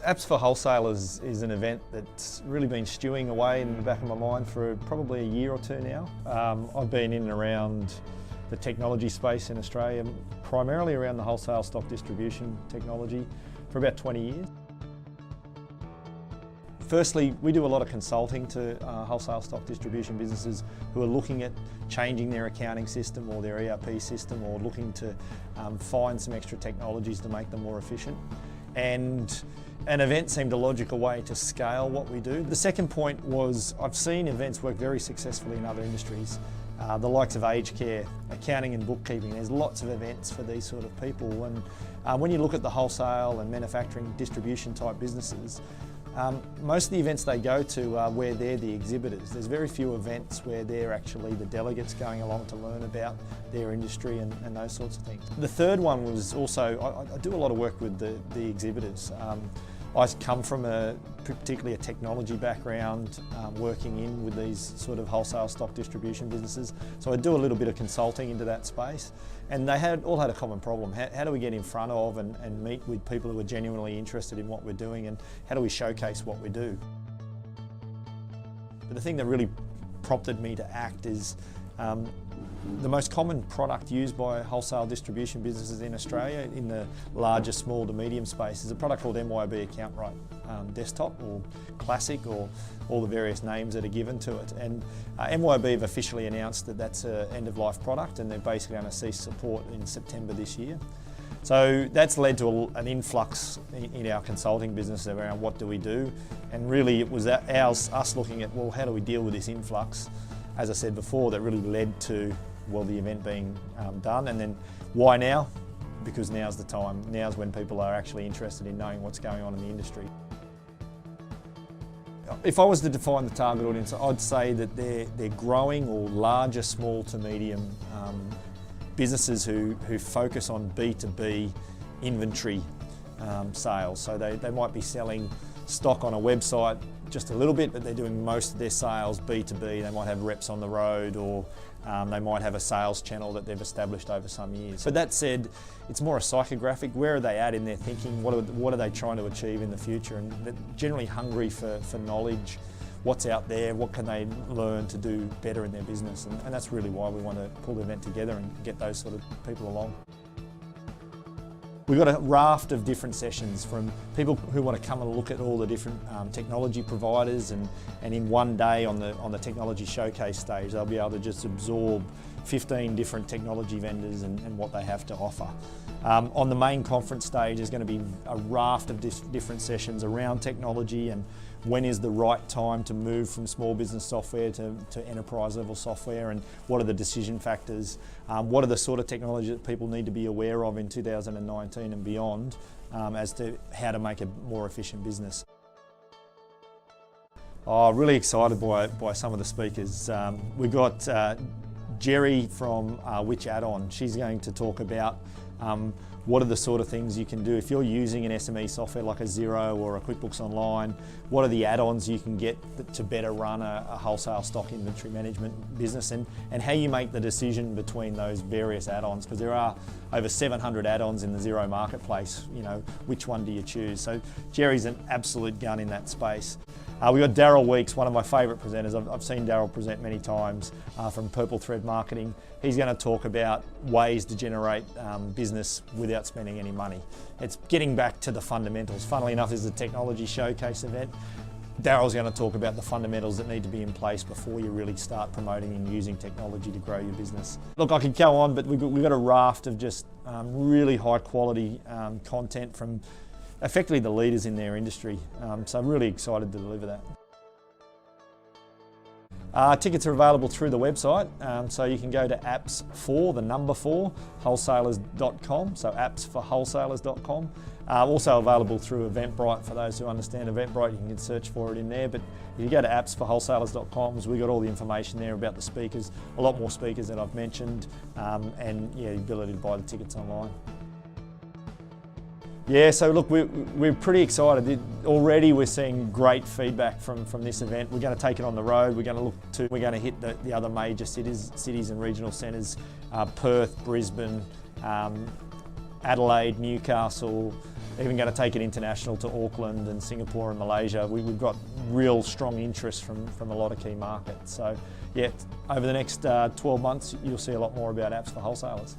Apps4 Wholesalers is an event that's really been stewing away in the back of my mind for probably a year or two now. I've been in and around the technology space in Australia, primarily around the wholesale stock distribution technology, for about 20 years. Firstly, we do a lot of consulting to wholesale stock distribution businesses who are looking at changing their accounting system or their ERP system, or looking to find some extra technologies to make them more efficient. And an event seemed a logical way to scale what we do. The second point was, I've seen events work very successfully in other industries. The likes of aged care, accounting and bookkeeping, there's lots of events for these sort of people. And when you look at the wholesale and manufacturing distribution type businesses, most of the events they go to are where they're the exhibitors. There's very few events where they're actually the delegates going along to learn about their industry and those sorts of things. The third one was also, I do a lot of work with the exhibitors. I come from particularly a technology background, working in with these sort of wholesale stock distribution businesses. So I do a little bit of consulting into that space. And they all had a common problem. How do we get in front of and meet with people who are genuinely interested in what we're doing, and how do we showcase what we do? But the thing that really prompted me to act is the most common product used by wholesale distribution businesses in Australia in the larger small to medium space is a product called MYOB Account Right Desktop, or Classic, or all the various names that are given to it. And MYOB have officially announced that that's an end-of-life product, and they're basically going to cease support in September this year. So that's led to an influx in our consulting business around what do we do, and really it was us looking at, well, how do we deal with this influx? As I said before, that really led to, well, the event being done. And then why now? Because now's the time. Now's when people are actually interested in knowing what's going on in the industry. If I was to define the target audience, I'd say that they're growing or larger small to medium businesses who focus on B2B inventory sales. So they might be selling stock on a website just a little bit, but they're doing most of their sales B2B. They might have reps on the road, or they might have a sales channel that they've established over some years. But that said, it's more a psychographic. Where are they at in their thinking? What are they trying to achieve in the future? And they're generally hungry for knowledge. What's out there? What can they learn to do better in their business? And that's really why we want to pull the event together and get those sort of people along. We've got a raft of different sessions, from people who want to come and look at all the different technology providers, and in one day on the technology showcase stage, they'll be able to just absorb 15 different technology vendors and what they have to offer. On the main conference stage, there's going to be a raft of different sessions around technology, and when is the right time to move from small business software to enterprise level software, and what are the decision factors, what are the sort of technology that people need to be aware of in 2019 and beyond, as to how to make a more efficient business. Oh, really excited by some of the speakers. We've got Jerry from Which Add-On. She's going to talk about what are the sort of things you can do if you're using an SME software like a Xero or a QuickBooks Online. What are the add-ons you can get to better run a wholesale stock inventory management business, and how you make the decision between those various add-ons, because there are over 700 add-ons in the Xero marketplace. You know, which one do you choose? So Jerry's an absolute gun in that space. We've got Daryl Weeks, one of my favourite presenters. I've seen Daryl present many times from Purple Thread Marketing. He's going to talk about ways to generate business without spending any money. It's getting back to the fundamentals. Funnily enough, this is a technology showcase event. Daryl's going to talk about the fundamentals that need to be in place before you really start promoting and using technology to grow your business. Look, I could go on, but we've got a raft of just really high quality content from effectively the leaders in their industry. So I'm really excited to deliver that. Tickets are available through the website, so you can go to apps4, the number 4, wholesalers.com, so apps4wholesalers.com. Also available through Eventbrite for those who understand Eventbrite. You can search for it in there, but if you go to apps4wholesalers.com, we've got all the information there about the speakers, a lot more speakers that I've mentioned, and yeah, the ability to buy the tickets online. Yeah, so look, we're pretty excited. Already we're seeing great feedback from this event. We're going to take it on the road. We're going to hit the other major cities and regional centres, Perth, Brisbane, Adelaide, Newcastle, even going to take it international to Auckland and Singapore and Malaysia. We've got real strong interest from a lot of key markets. So yeah, over the next 12 months, you'll see a lot more about Apps for Wholesalers.